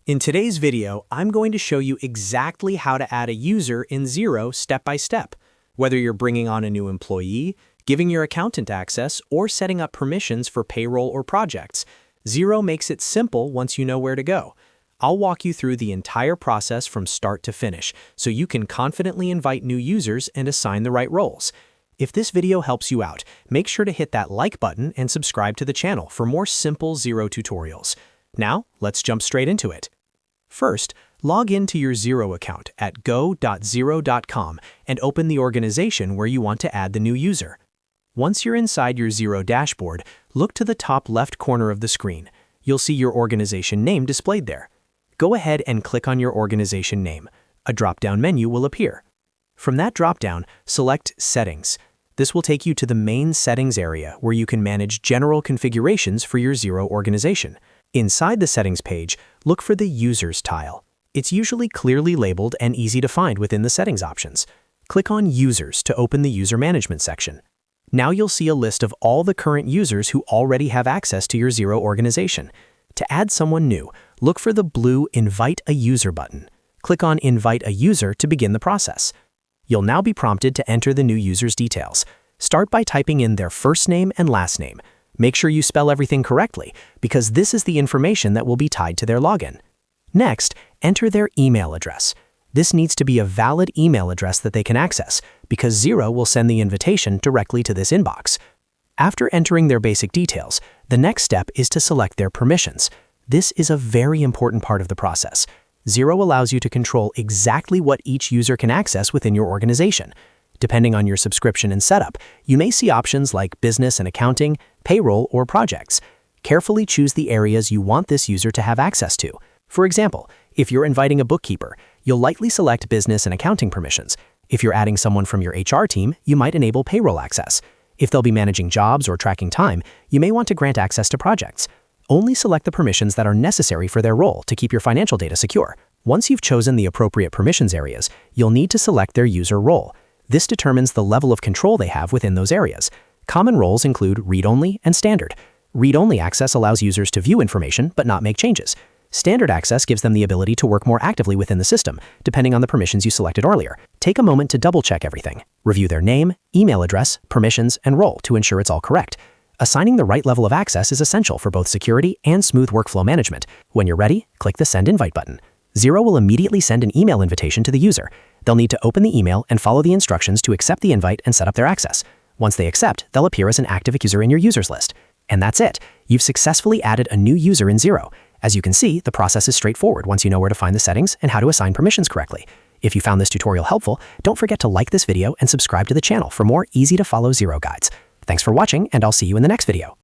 In today's video, I'm going to show you exactly how to add a user in Xero step by step. Whether you're bringing on a new employee, giving your accountant access, or setting up permissions for payroll or projects, Xero makes it simple once you know where to go. I'll walk you through the entire process from start to finish, so you can confidently invite new users and assign the right roles. If this video helps you out, make sure to hit that like button and subscribe to the channel for more simple Xero tutorials. Now, let's jump straight into it. First, log into your Xero account at go.xero.com and open the organization where you want to add the new user. Once you're inside your Xero dashboard, look to the top left corner of the screen. You'll see your organization name displayed there. Go ahead and click on your organization name. A drop-down menu will appear. From that drop-down, select Settings. This will take you to the main settings area where you can manage general configurations for your Xero organization. Inside the settings page, look for the Users tile. It's usually clearly labeled and easy to find within the settings options. Click on Users to open the User Management section. Now you'll see a list of all the current users who already have access to your Xero organization. To add someone new, look for the blue Invite a User button. Click on Invite a User to begin the process. You'll now be prompted to enter the new user's details. Start by typing in their first name and last name. Make sure you spell everything correctly, because this is the information that will be tied to their login. Next, enter their email address. This needs to be a valid email address that they can access, because Xero will send the invitation directly to this inbox. After entering their basic details, the next step is to select their permissions. This is a very important part of the process. Xero allows you to control exactly what each user can access within your organization. Depending on your subscription and setup, you may see options like business and accounting, payroll, or projects. Carefully choose the areas you want this user to have access to. For example, if you're inviting a bookkeeper, you'll likely select business and accounting permissions. If you're adding someone from your HR team, you might enable payroll access. If they'll be managing jobs or tracking time, you may want to grant access to projects. Only select the permissions that are necessary for their role to keep your financial data secure. Once you've chosen the appropriate permissions areas, you'll need to select their user role. This determines the level of control they have within those areas. Common roles include read-only and standard. Read-only access allows users to view information but not make changes. Standard access gives them the ability to work more actively within the system, depending on the permissions you selected earlier. Take a moment to double-check everything. Review their name, email address, permissions, and role to ensure it's all correct. Assigning the right level of access is essential for both security and smooth workflow management. When you're ready, click the Send Invite button. Xero will immediately send an email invitation to the user. They'll need to open the email and follow the instructions to accept the invite and set up their access. Once they accept, they'll appear as an active user in your users list. And that's it. You've successfully added a new user in Xero. As you can see, the process is straightforward once you know where to find the settings and how to assign permissions correctly. If you found this tutorial helpful, don't forget to like this video and subscribe to the channel for more easy-to-follow Xero guides. Thanks for watching, and I'll see you in the next video.